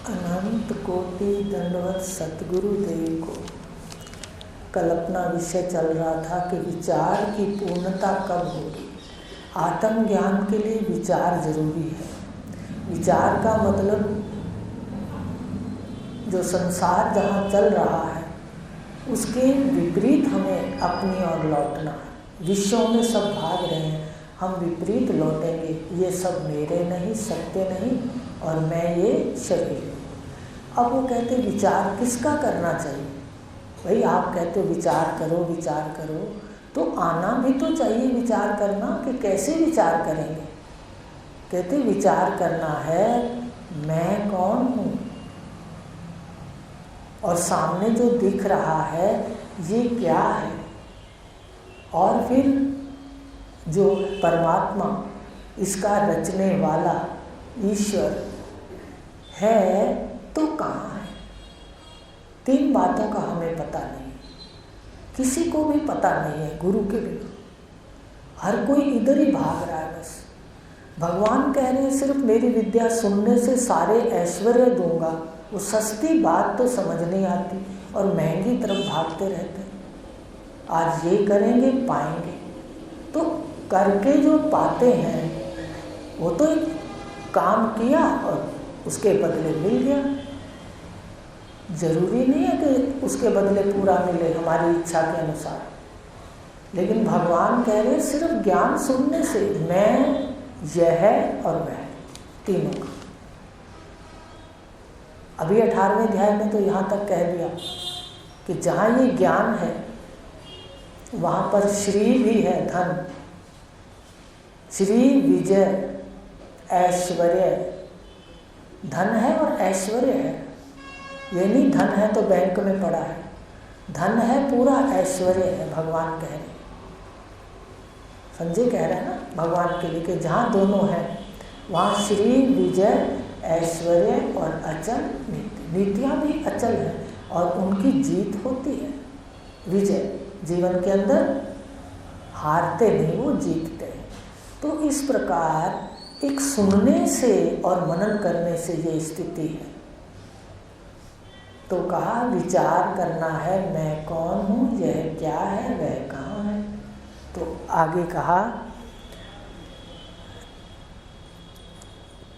अनंत कोटि दंडवत सतगुरु देव को। कल अपना विषय चल रहा था कि विचार की पूर्णता कब होगी। आत्मज्ञान के लिए विचार जरूरी है। विचार का मतलब जो संसार जहाँ चल रहा है उसके विपरीत हमें अपनी ओर लौटना है। विश्व में सब भाग रहे हैं, हम विपरीत लौटेंगे। ये सब मेरे नहीं, सत्य नहीं, और मैं ये शरीर हूँ। अब वो कहते विचार किसका करना चाहिए। भाई आप कहते हो विचार करो विचार करो, तो आना भी तो चाहिए विचार करना कि कैसे विचार करेंगे। कहते विचार करना है मैं कौन हूँ, और सामने जो दिख रहा है ये क्या है, और फिर जो परमात्मा इसका रचने वाला ईश्वर है तो कहाँ है। तीन बातों का हमें पता नहीं, किसी को भी पता नहीं है गुरु के बिना। हर कोई इधर ही भाग रहा है बस। भगवान कह रहे हैं सिर्फ मेरी विद्या सुनने से सारे ऐश्वर्य दूंगा। वो सस्ती बात तो समझ नहीं आती और महंगी तरफ भागते रहते हैं। आज ये करेंगे पाएंगे, तो करके जो पाते हैं वो तो एक काम किया और उसके बदले मिल गया। जरूरी नहीं है कि उसके बदले पूरा मिले हमारी इच्छा के अनुसार। लेकिन भगवान कह रहे हैं सिर्फ ज्ञान सुनने से मैं, यह और वह तीनों का। अभी 18वें अध्याय में तो यहाँ तक कह दिया कि जहाँ ये ज्ञान है वहाँ पर श्री भी है, धन, श्री, विजय, ऐश्वर्य। धन है और ऐश्वर्य है। ये नहीं धन है तो बैंक में पड़ा है, धन है पूरा, ऐश्वर्य है। भगवान कह रहे, संजय कह रहा है ना भगवान के लिए कि जहाँ दोनों हैं वहाँ श्री, विजय, ऐश्वर्य और अचल नीति। नीतियाँ भी अचल हैं और उनकी जीत होती है। विजय जीवन के अंदर हारते नहीं, वो जीतते हैं। तो इस प्रकार एक सुनने से और मनन करने से ये स्थिति है। तो कहा विचार करना है मैं कौन हूँ, यह क्या है, वह कहाँ है। तो आगे कहा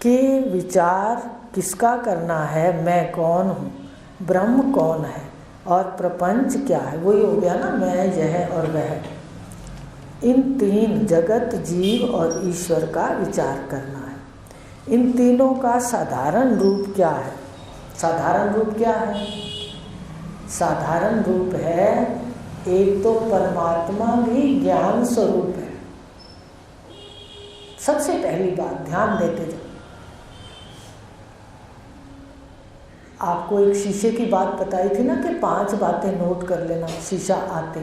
कि विचार किसका करना है, मैं कौन हूँ, ब्रह्म कौन है और प्रपंच क्या है। वही हो गया ना, मैं, यह और वह। इन तीन जगत, जीव और ईश्वर का विचार करना है। इन तीनों का साधारण रूप क्या है। साधारण रूप क्या है। साधारण रूप है एक तो परमात्मा भी ज्ञान स्वरूप है। सबसे पहली बात ध्यान देते जाओ। आपको एक शीशे की बात बताई थी ना कि 5 बातें नोट कर लेना शीशा आते।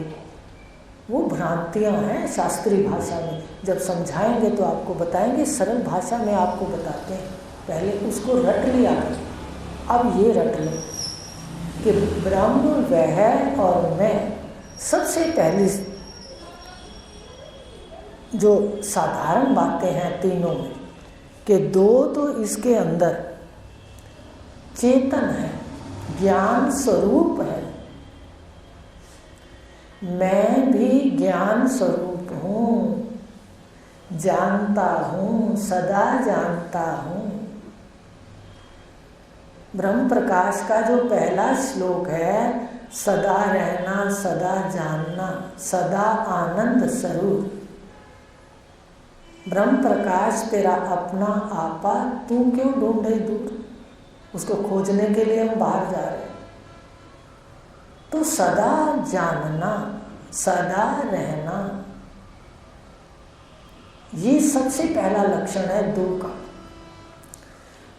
वो भ्रांतियां हैं शास्त्रीय भाषा में। जब समझाएंगे तो आपको बताएंगे, सरल भाषा में आपको बताते हैं। पहले उसको रट लिया, अब ये रट लो कि ब्रह्म, वह और मैं। सबसे पहली जो साधारण बातें हैं तीनों में कि दो तो इसके अंदर चेतन है, ज्ञान स्वरूप है। मैं भी ज्ञान स्वरूप हूँ, जानता हूँ, सदा जानता हूँ। ब्रह्म प्रकाश का जो पहला श्लोक है, सदा रहना, सदा जानना, सदा आनंद स्वरूप। ब्रह्म प्रकाश तेरा अपना आपा, तू क्यों ढूंढे दूर। उसको खोजने के लिए हम बाहर जा रहे हैं। तो सदा जानना, सदा रहना, ये सबसे पहला लक्षण है दो का।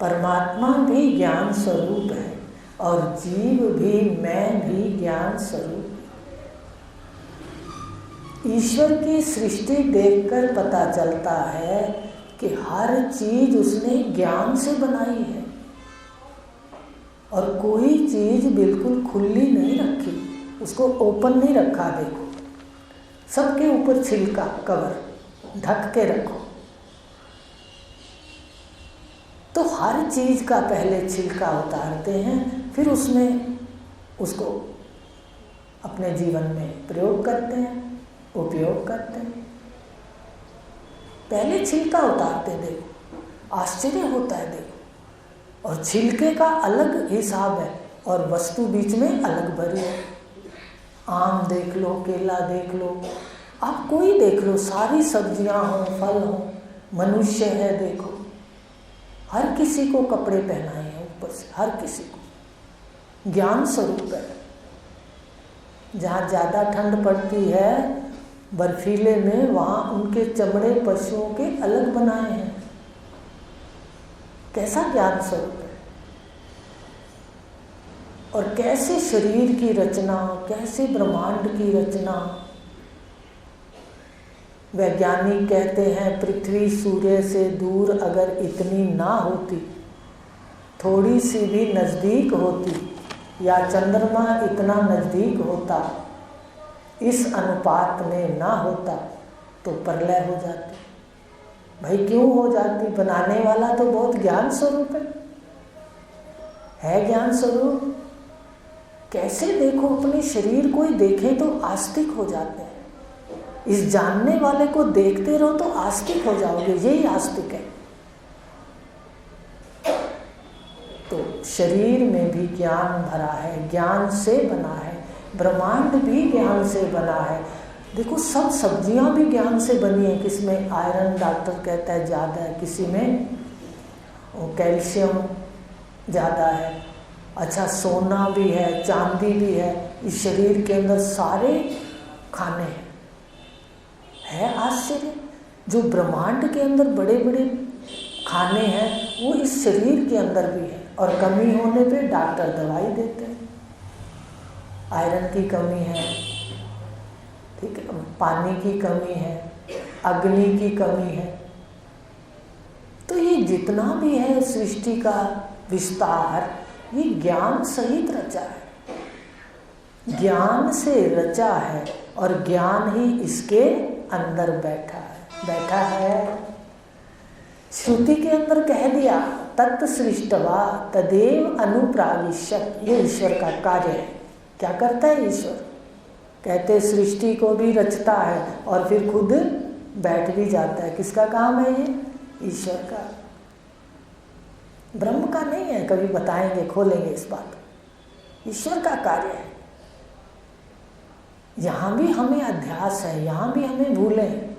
परमात्मा भी ज्ञान स्वरूप है और जीव भी, मैं भी ज्ञान स्वरूप है। ईश्वर की सृष्टि देखकर पता चलता है कि हर चीज उसने ज्ञान से बनाई है और कोई चीज बिल्कुल खुली नहीं रखी, उसको ओपन नहीं रखा। देखो सबके ऊपर छिलका, कवर ढक के रखो। तो हर चीज़ का पहले छिलका उतारते हैं, फिर उसमें उसको अपने जीवन में प्रयोग करते हैं, उपयोग करते हैं। पहले छिलका उतारते देखो, आश्चर्य होता है देखो। और छिलके का अलग हिसाब है और वस्तु बीच में अलग भरी है। आम देख लो, केला देख लो, आप कोई देख लो, सारी सब्जियां हो, फल हो, मनुष्य है देखो, हर किसी को कपड़े पहनाए हैं ऊपर से, हर किसी को ज्ञान स्वरूप है। जहाँ ज़्यादा ठंड पड़ती है बर्फीले में, वहाँ उनके चमड़े पशुओं के अलग बनाए हैं। कैसा ज्ञान स्वरूप है। और कैसे शरीर की रचना, कैसे ब्रह्मांड की रचना। वैज्ञानिक कहते हैं पृथ्वी सूर्य से दूर अगर इतनी ना होती, थोड़ी सी भी नज़दीक होती, या चंद्रमा इतना नज़दीक होता, इस अनुपात में ना होता तो प्रलय हो जाती। भाई क्यों हो जाती? बनाने वाला तो बहुत ज्ञान स्वरूप है ज्ञान स्वरूप। कैसे देखो, अपने शरीर को ही देखें तो आस्तिक हो जाते हैं। इस जानने वाले को देखते रहो तो आस्तिक हो जाओगे, यही आस्तिक है। तो शरीर में भी ज्ञान भरा है, ज्ञान से बना है। ब्रह्मांड भी ज्ञान से बना है। देखो सब सब्जियां भी ज्ञान से बनी है। किसमें आयरन डॉक्टर कहता है ज़्यादा है, किसी में कैल्शियम ज़्यादा है। अच्छा सोना भी है, चांदी भी है। इस शरीर के अंदर सारे खाने हैं। है आश्चर्य। जो ब्रह्मांड के अंदर बड़े बड़े खाने हैं वो इस शरीर के अंदर भी है। और कमी होने पे डॉक्टर दवाई देते हैं। आयरन की कमी है, ठीक है, पानी की कमी है, अग्नि की कमी है। तो ये जितना भी है सृष्टि का विस्तार, ये ज्ञान सहित रचा है। ज्ञान से रचा है और ज्ञान ही इसके अंदर बैठा है। श्रुति के अंदर कह दिया तत् सृष्टवा तदेव अनुप्राविश्यत। ये ईश्वर का कार्य है। क्या करता है ईश्वर? कहते सृष्टि को भी रचता है और फिर खुद बैठ भी जाता है। किसका काम है ये? ईश्वर का, ब्रह्म का नहीं है। कभी बताएंगे, खोलेंगे इस बात। ईश्वर का कार्य है। यहाँ भी हमें अध्यास है, यहाँ भी हमें भूलें।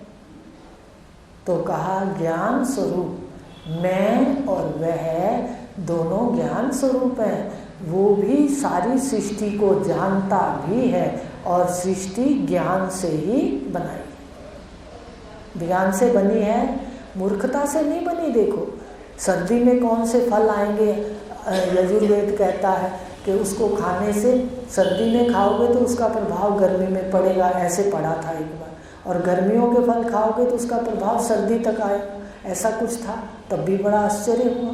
तो कहा ज्ञान स्वरूप, मैं और वह दोनों ज्ञान स्वरूप हैं। वो भी सारी सृष्टि को जानता भी है और सृष्टि ज्ञान से ही बनाई। ज्ञान से बनी है, मूर्खता से नहीं बनी। देखो सर्दी में कौन से फल आएंगे? यजुर्वेद कहता है कि उसको खाने से, सर्दी में खाओगे तो उसका प्रभाव गर्मी में पड़ेगा। ऐसे पढ़ा था एक बार। और गर्मियों के फल खाओगे तो उसका प्रभाव सर्दी तक आएगा। ऐसा कुछ था। तब भी बड़ा आश्चर्य हुआ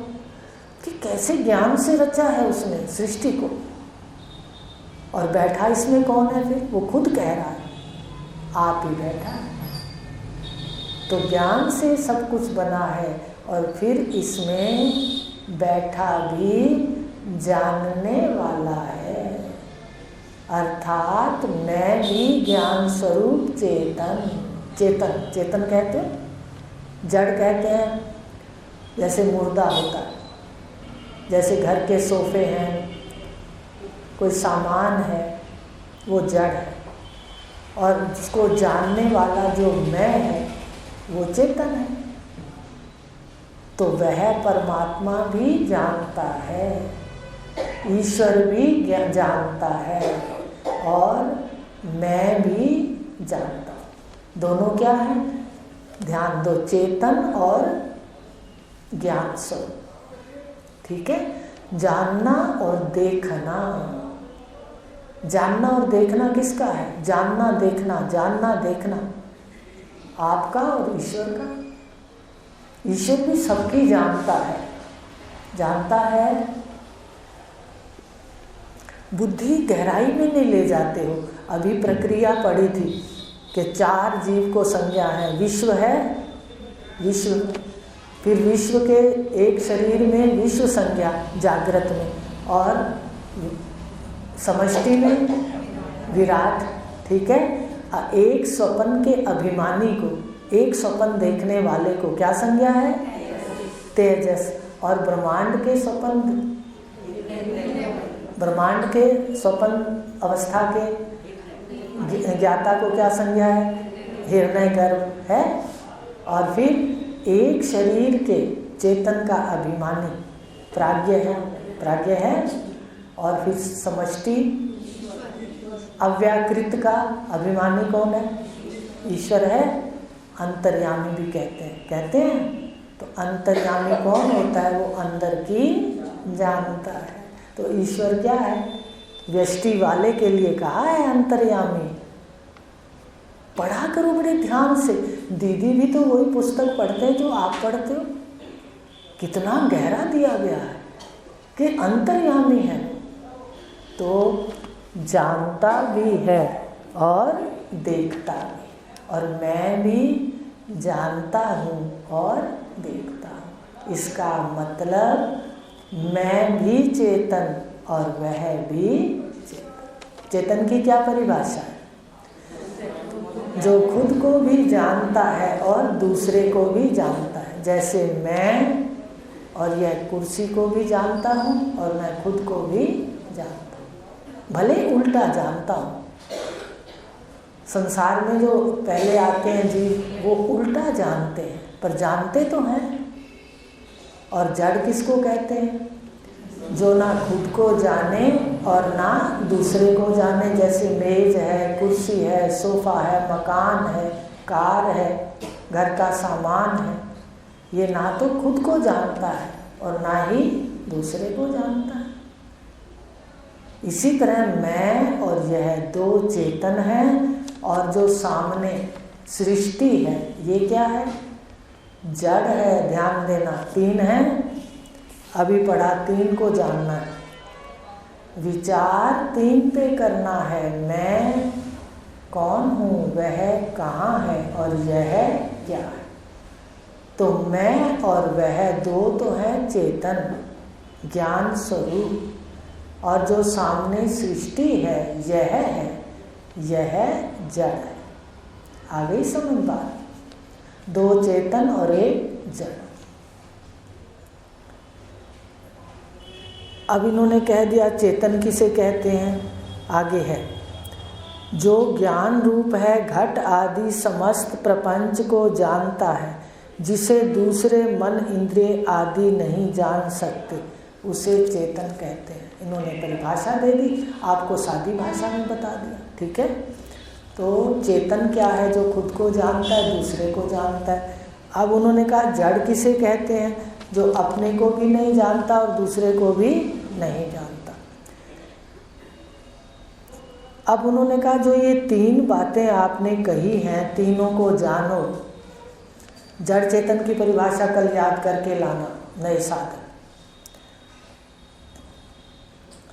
कि कैसे ज्ञान से रचा है उसने सृष्टि को। और बैठा इसमें कौन है फिर? वो खुद कह रहा है, आप ही बैठा है। तो ज्ञान से सब कुछ बना है और फिर इसमें बैठा भी जानने वाला है। अर्थात मैं भी ज्ञान स्वरूप चेतन कहते हैं, जड़ कहते हैं। जैसे मुर्दा होता है, जैसे घर के सोफे हैं, कोई सामान है, वो जड़ है। और जिसको जानने वाला जो मैं है वो चेतन है। तो वह परमात्मा भी जानता है, ईश्वर भी जानता है और मैं भी जानता हूँ। दोनों क्या है? ध्यान दो, चेतन और ज्ञान स्वरूप। ठीक है। जानना और देखना। जानना और देखना किसका है? जानना देखना आपका और ईश्वर का। ईश्वर भी सबकी जानता है। बुद्धि गहराई में नहीं ले जाते हो। अभी प्रक्रिया पढ़ी थी कि 4 जीव को संज्ञा है। विश्व है, विश्व, फिर विश्व के एक शरीर में विश्व संज्ञा जागृत में, और समष्टि में विराट, ठीक है। एक स्वप्न के अभिमानी को, एक स्वप्न देखने वाले को क्या संज्ञा है? तेजस। और ब्रह्मांड के स्वप्न अवस्था के ज्ञाता को क्या संज्ञा है? हिरण्यगर्भ है। और फिर एक शरीर के चेतन का अभिमानी प्राज्ञ है। और फिर समष्टि अव्याकृत का अभिमानी कौन है? ईश्वर है। अंतर्यामी भी कहते हैं। तो अंतर्यामी कौन होता है? वो अंदर की जानता है। तो ईश्वर क्या है? व्यष्टि वाले के लिए कहा है अंतर्यामी। पढ़ा करो बड़े ध्यान से। दीदी भी तो वही पुस्तक पढ़ते हैं जो आप पढ़ते हो। कितना गहरा दिया गया है कि अंतर्यामी है तो जानता भी है और देखता भी। और मैं भी जानता हूँ और देखता हूँ। इसका मतलब मैं भी चेतन और वह भी चेतन। चेतन की क्या परिभाषा है? जो खुद को भी जानता है और दूसरे को भी जानता है। जैसे मैं और यह कुर्सी को भी जानता हूँ और मैं खुद को भी जानता हूँ, भले उल्टा जानता हूँ। संसार में जो पहले आते हैं जीव वो उल्टा जानते हैं, पर जानते तो हैं। और जड़ किसको कहते हैं? जो ना खुद को जाने और ना दूसरे को जाने। जैसे मेज है, कुर्सी है, सोफा है, मकान है, कार है, घर का सामान है, ये ना तो खुद को जानता है और ना ही दूसरे को जानता है। इसी तरह मैं और यह दो चेतन हैं। और जो सामने सृष्टि है ये क्या है? जड़ है। ध्यान देना, तीन है। अभी पढ़ा, तीन को जानना है। विचार तीन पे करना है। मैं कौन हूँ, वह कहाँ है और यह क्या है। तो मैं और वह दो तो है चेतन, ज्ञान स्वरूप। और जो सामने सृष्टि है यह है, यह जड़ है। आ गई समझ बात? दो चेतन और एक जड़। अब इन्होंने कह दिया चेतन किसे कहते हैं। आगे है, जो ज्ञान रूप है घट आदि समस्त प्रपंच को जानता है, जिसे दूसरे मन इंद्रिय आदि नहीं जान सकते, उसे चेतन कहते हैं। इन्होंने परिभाषा दे दी, आपको सादी भाषा में बता दिया, ठीक है। तो चेतन क्या है? जो खुद को जानता है, दूसरे को जानता है। अब उन्होंने कहा जड़ किसे कहते हैं? जो अपने को भी नहीं जानता और दूसरे को भी नहीं जानता। अब उन्होंने कहा जो ये तीन बातें आपने कही हैं, तीनों को जानो। जड़ चेतन की परिभाषा कल याद करके लाना, नए साधन।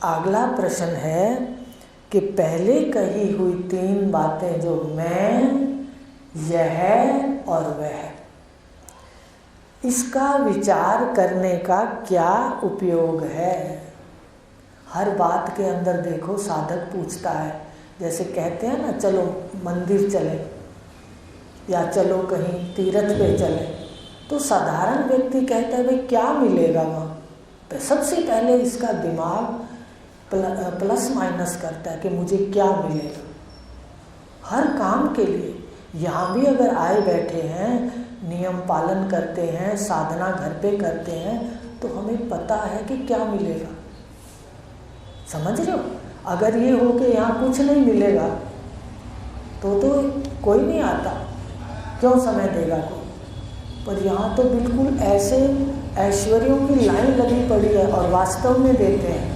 अगला प्रश्न है कि पहले कही हुई तीन बातें जो मैं, यह और वह, इसका विचार करने का क्या उपयोग है? हर बात के अंदर देखो साधक पूछता है। जैसे कहते हैं ना, चलो मंदिर चले या चलो कहीं तीर्थ पे चले, तो साधारण व्यक्ति कहता है भाई क्या मिलेगा वहाँ। सबसे पहले इसका दिमाग प्लस माइनस करता है कि मुझे क्या मिलेगा। हर काम के लिए यहाँ भी अगर आए बैठे हैं, नियम पालन करते हैं, साधना घर पे करते हैं, तो हमें पता है कि क्या मिलेगा। समझ रहे हो? अगर ये हो कि यहाँ कुछ नहीं मिलेगा तो कोई नहीं आता, क्यों समय देगा कोई। पर यहाँ तो बिल्कुल ऐसे ऐश्वर्यों की लाइन लगी पड़ी है और वास्तव में देते हैं।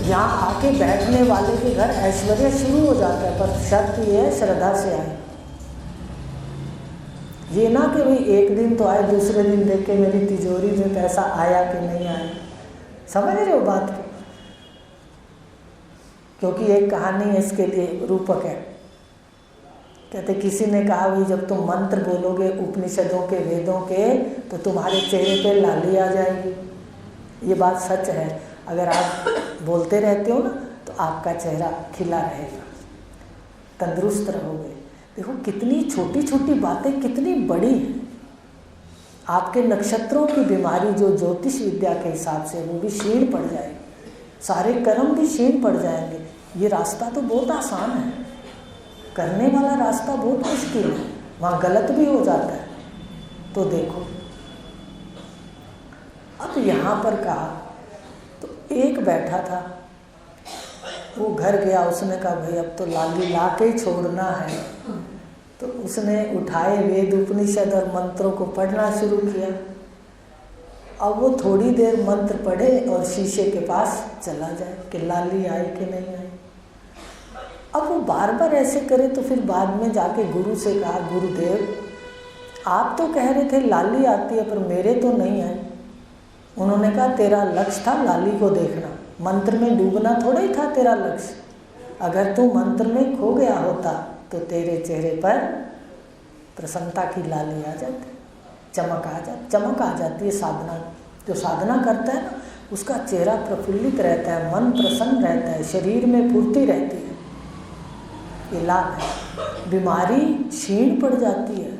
यहाँ आके बैठने वाले के घर ऐश्वर्य शुरू हो जाता है, पर शर्त ये है श्रद्धा से आए। ये ना कि भाई एक दिन तो आए, दूसरे दिन देख के मेरी तिजोरी में पैसा आया कि नहीं आया। समझ रहे हो बात को? क्योंकि एक कहानी है इसके लिए रूपक है। कहते किसी ने कहा भाई जब तुम मंत्र बोलोगे उपनिषदों के, वेदों के, तो तुम्हारे चेहरे पे लाली आ जाएगी। ये बात सच है। अगर आप बोलते रहते हो ना तो आपका चेहरा खिला रहेगा, तंदुरुस्त रहोगे। देखो कितनी छोटी छोटी बातें कितनी बड़ी हैं। आपके नक्षत्रों की बीमारी जो ज्योतिष विद्या के हिसाब से वो भी क्षीण पड़ जाएगी, सारे कर्म भी क्षीण पड़ जाएंगे। ये रास्ता तो बहुत आसान है, करने वाला रास्ता बहुत मुश्किल है, वहाँ गलत भी हो जाता है। तो देखो अब यहाँ पर कहा तो एक बैठा था, वो घर गया, उसने कहा भाई अब तो लाली ला के ही छोड़ना है। तो उसने उठाए वेद उपनिषद और मंत्रों को पढ़ना शुरू किया। अब वो थोड़ी देर मंत्र पढ़े और शीशे के पास चला जाए कि लाली आई कि नहीं आई। अब वो बार बार ऐसे करे तो फिर बाद में जाके गुरु से कहा, गुरुदेव आप तो कह रहे थे लाली आती है पर मेरे तो नहीं आई। उन्होंने कहा तेरा लक्ष्य था लाली को देखना, मंत्र में डूबना थोड़ा ही था तेरा लक्ष्य। अगर तू मंत्र में खो गया होता तो तेरे चेहरे पर प्रसन्नता की लाली आ जाती, चमक आ जाती है। साधना जो साधना करता है ना उसका चेहरा प्रफुल्लित रहता है, मन प्रसन्न रहता है, शरीर में फुर्ती रहती है। ये लाभ है। बीमारी क्षीण पड़ जाती है,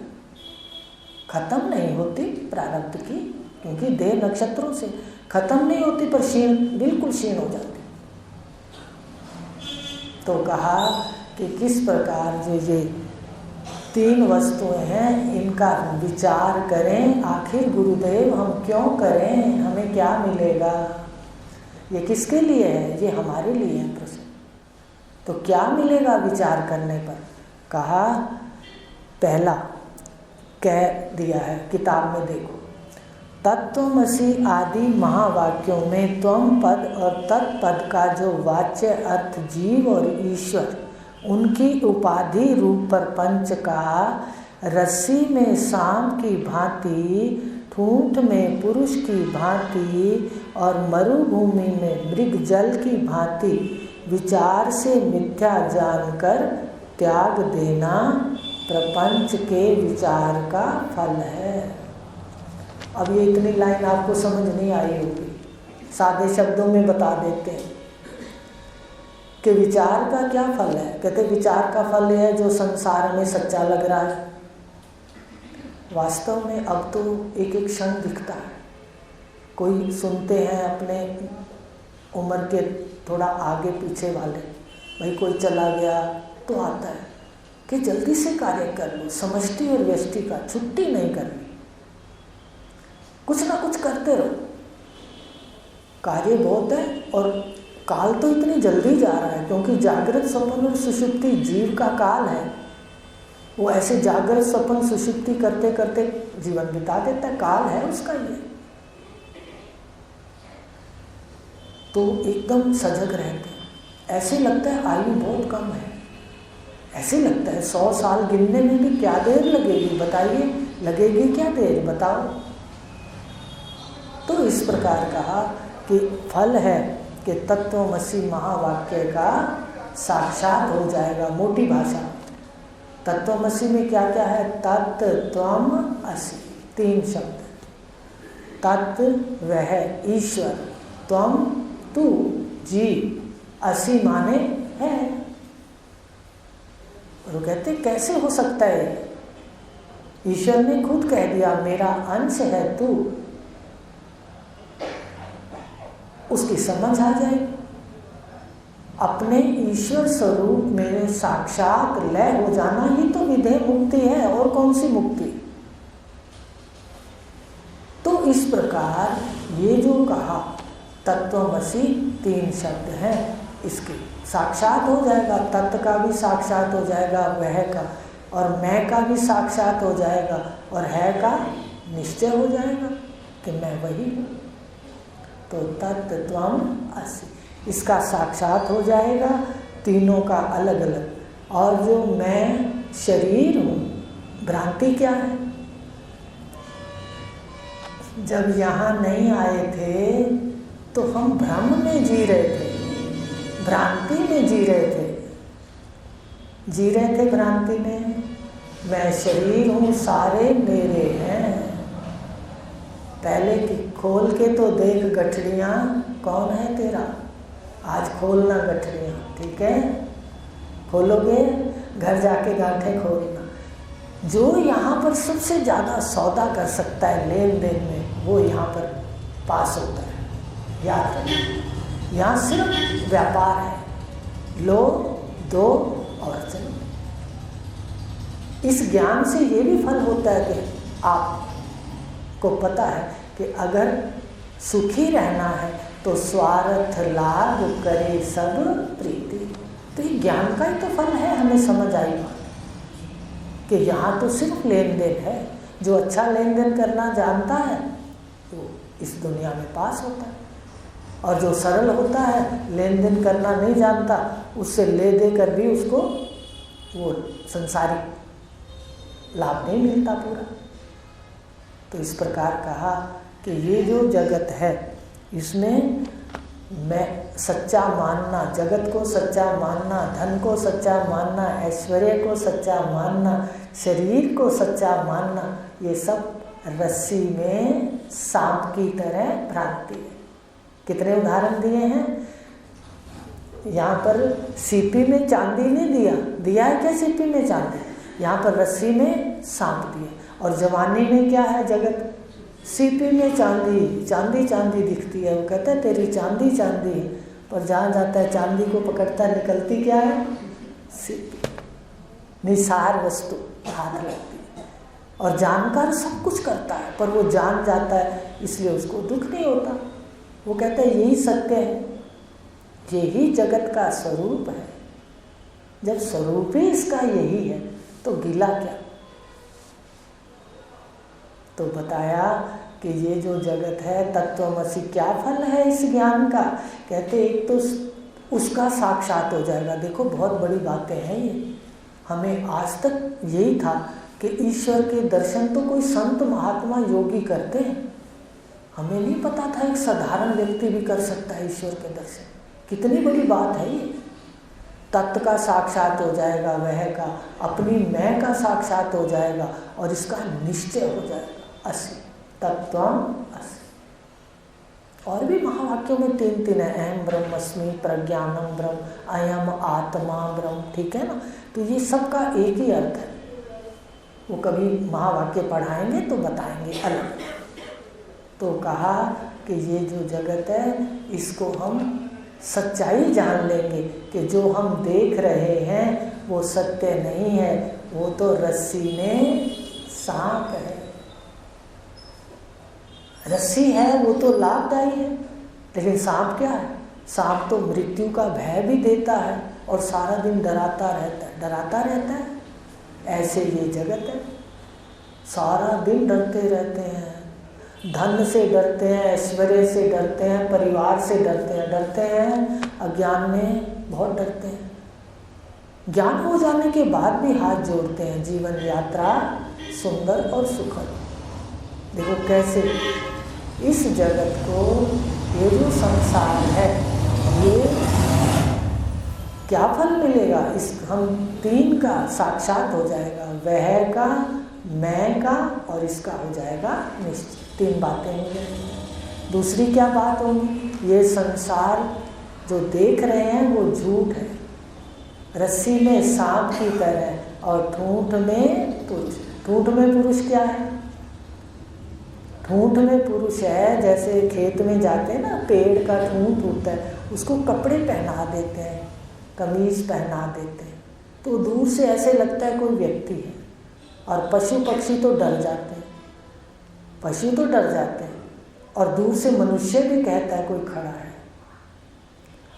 खत्म नहीं होती प्रारब्ध की, क्योंकि देह नक्षत्रों से खत्म नहीं होती पर क्षीण, बिल्कुल क्षीण हो जाती। तो कहा कि किस प्रकार जो ये तीन वस्तुएं हैं इनका विचार करें। आखिर गुरुदेव हम क्यों करें, हमें क्या मिलेगा? ये किसके लिए है? ये हमारे लिए है प्रश्न। तो क्या मिलेगा विचार करने पर? कहा पहला कह दिया है किताब में, देखो तत्वमसि आदि महावाक्यों में त्वम पद और तत्पद का जो वाच्य अर्थ जीव और ईश्वर उनकी उपाधि रूप प्रपंच का रस्सी में सांप की भांति, ठूंठ में पुरुष की भांति और मरुभूमि में मृग जल की भांति विचार से मिथ्या जानकर त्याग देना प्रपंच के विचार का फल है। अब ये इतनी लाइन आपको समझ नहीं आई होगी, सादे शब्दों में बता देते हैं कि विचार का क्या फल है। कहते विचार का फल है जो संसार में सच्चा लग रहा है। वास्तव में अब तो एक एक क्षण दिखता है। कोई सुनते हैं अपने उम्र के थोड़ा आगे पीछे वाले, भाई कोई चला गया तो आता है कि जल्दी से कार्य कर लो, समष्टि और व्यष्टि का छुट्टी नहीं करनी, कुछ ना कुछ करते रहो। कार्य बहुत है और काल तो इतनी जल्दी जा रहा है, क्योंकि जागृत स्वप्न और सुषुप्ति जीव का काल है। वो ऐसे जागृत स्वप्न सुषुप्ति करते करते जीवन बिता देता है, काल है उसका ये। तो एकदम सजग रहते हैं। ऐसे लगता है आयु बहुत कम है, ऐसे लगता है 100 साल गिनने में भी क्या देर लगेगी, बताइए लगेगी क्या देर, बताओ। तो इस प्रकार कहा कि फल है कि तत्वमसि महावाक्य का साक्षात हो जाएगा। मोटी भाषा तत्वमसि में क्या क्या है? तत्, त्वम, असि, 3 शब्द। तत् वह ईश्वर, त्वम तू, जीव, असि माने है। और वो कहते कैसे हो सकता है? ईश्वर ने खुद कह दिया मेरा अंश है तू, उसकी समझ आ जाएगी। अपने ईश्वर स्वरूप में साक्षात लय हो जाना ही तो विधेय मुक्ति है, और कौन सी मुक्ति। तो इस प्रकार ये जो कहा तत्वमसि 3 शब्द हैं, इसके साक्षात हो जाएगा। तत्व का भी साक्षात हो जाएगा, वह का, और मैं का भी साक्षात हो जाएगा, और है का निश्चय हो जाएगा कि मैं वही हूँ। तो तत् त्वम असि, इसका साक्षात हो जाएगा, तीनों का अलग अलग। और जो मैं शरीर हूँ, भ्रांति क्या है? जब यहाँ नहीं आए थे तो हम भ्रम में जी रहे थे, भ्रांति में जी रहे थे भ्रांति में। मैं शरीर हूँ, सारे मेरे हैं। पहले की खोल के तो देख गठरियाँ, कौन है तेरा? आज खोलना गठरियाँ, ठीक है? खोलोगे, घर जाके गांठें खोलना। जो यहाँ पर सबसे ज़्यादा सौदा कर सकता है लेन देन में, वो यहाँ पर पास होता है। याद रखना, यहाँ सिर्फ व्यापार है, लो दो और चलो। इस ज्ञान से ये भी फल होता है कि आपको पता है कि अगर सुखी रहना है तो स्वार्थ लाभ करे सब प्रीति। तो ये ज्ञान का ही तो फल है। हमें समझ आई बात कि यहाँ तो सिर्फ लेन देन है। जो अच्छा लेन देन करना जानता है तो इस दुनिया में पास होता है, और जो सरल होता है, लेन देन करना नहीं जानता, उससे ले दे कर भी उसको वो संसारिक लाभ नहीं मिलता पूरा। तो इस प्रकार कहा कि ये जो जगत है, इसमें मैं सच्चा मानना, जगत को सच्चा मानना, धन को सच्चा मानना, ऐश्वर्य को सच्चा मानना, शरीर को सच्चा मानना, ये सब रस्सी में सांप की तरह भ्रांति है। कितने उदाहरण दिए हैं यहाँ पर? सीपी में चांदी ने दिया है क्या? सीपी में चांदी, यहाँ पर रस्सी में सांप दिए। और जवानी में क्या है जगत? सीपी में चांदी, चांदी चांदी दिखती है। वो कहता है तेरी चांदी चांदी है, पर जहाँ जाता है चांदी को पकड़ता है, निकलती क्या है? सीपी, निसार वस्तु हाथ लगती है। और जानकार सब कुछ करता है, पर वो जान जाता है इसलिए उसको दुख नहीं होता। वो कहता है यही सत्य है, यही जगत का स्वरूप है। जब स्वरूप ही इसका यही है तो गिला क्या? तो बताया कि ये जो जगत है, तत्वमसि, क्या फल है इस ज्ञान का? कहते एक तो उसका साक्षात हो जाएगा। देखो बहुत बड़ी बातें हैं ये। हमें आज तक यही था कि ईश्वर के दर्शन तो कोई संत महात्मा योगी करते हैं। हमें नहीं पता था एक साधारण व्यक्ति भी कर सकता है ईश्वर के दर्शन। कितनी बड़ी बात है ये। तत्व का साक्षात हो जाएगा, वह का अपनी मैं का साक्षात हो जाएगा, और इसका निश्चय हो जाएगा। असि तत्वम असि। और भी महावाक्यों में 3 है, अहम ब्रह्मस्मि, प्रज्ञानम ब्रह्म, अयम आत्मा ब्रह्म, ठीक है ना? तो ये सब का एक ही अर्थ है। वो कभी महावाक्य पढ़ाएंगे तो बताएंगे अलग। तो कहा कि ये जो जगत है, इसको हम सच्चाई जान लेंगे कि जो हम देख रहे हैं वो सत्य नहीं है, वो तो रस्सी में सांप है। रस्सी है वो तो लाभदायी है, लेकिन सांप क्या है? सांप तो मृत्यु का भय भी देता है और सारा दिन डराता रहता है। ऐसे ये जगत है, सारा दिन डरते रहते हैं। धन से डरते हैं, ऐश्वर्य से डरते हैं, परिवार से डरते हैं, अज्ञान में बहुत डरते हैं। ज्ञान हो जाने के बाद भी हाथ जोड़ते हैं। जीवन यात्रा सुंदर और सुखद। देखो कैसे इस जगत को, ये जो संसार है, ये क्या फल मिलेगा? इस हम 3 का साक्षात हो जाएगा, वह का, मैं का, और इसका हो जाएगा निश्चय। 3 बातें हो जाएंगी। दूसरी क्या बात होगी? ये संसार जो देख रहे हैं वो झूठ है, रस्सी में सांप की तरह, और ठूंठ में पुरुष। ठूंठ में पुरुष क्या है? ठूंठ में पुरुष है, जैसे खेत में जाते हैं ना, पेड़ का ठूंठ होता है, उसको कपड़े पहना देते हैं, कमीज पहना देते हैं, तो दूर से ऐसे लगता है कोई व्यक्ति है। और पशु पक्षी तो डर जाते हैं, पशु तो डर जाते हैं, और दूर से मनुष्य भी कहता है कोई खड़ा है।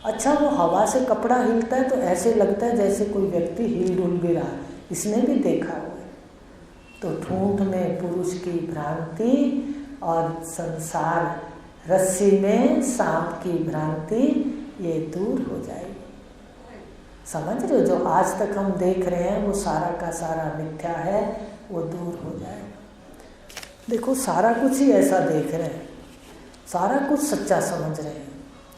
अच्छा, वो हवा से कपड़ा हिलता है तो ऐसे लगता है जैसे कोई व्यक्ति हिल डुल भी रहा है। इसने भी देखा हुआ है। तो ठूंठ में पुरुष की भ्रांति और संसार रस्सी में सांप की भ्रांति, ये दूर हो जाएगी। समझ रहे हो? जो आज तक हम देख रहे हैं वो सारा का सारा मिथ्या है, वो दूर हो जाएगा। देखो सारा कुछ ही ऐसा देख रहे हैं, सारा कुछ सच्चा समझ रहे हैं,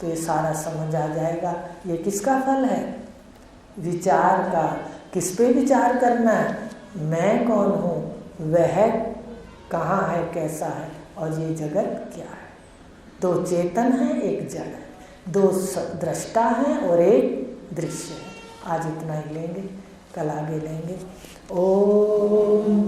तो ये सारा समझ आ जाएगा। ये किसका फल है? विचार का। किस पे विचार करना है? मैं कौन हूँ, वह कहाँ है, कैसा है और ये जगत क्या है। दो चेतन है, एक जड़ है, दो दृष्टा है और एक दृश्य है। आज इतना ही लेंगे, कल आगे लेंगे। ओम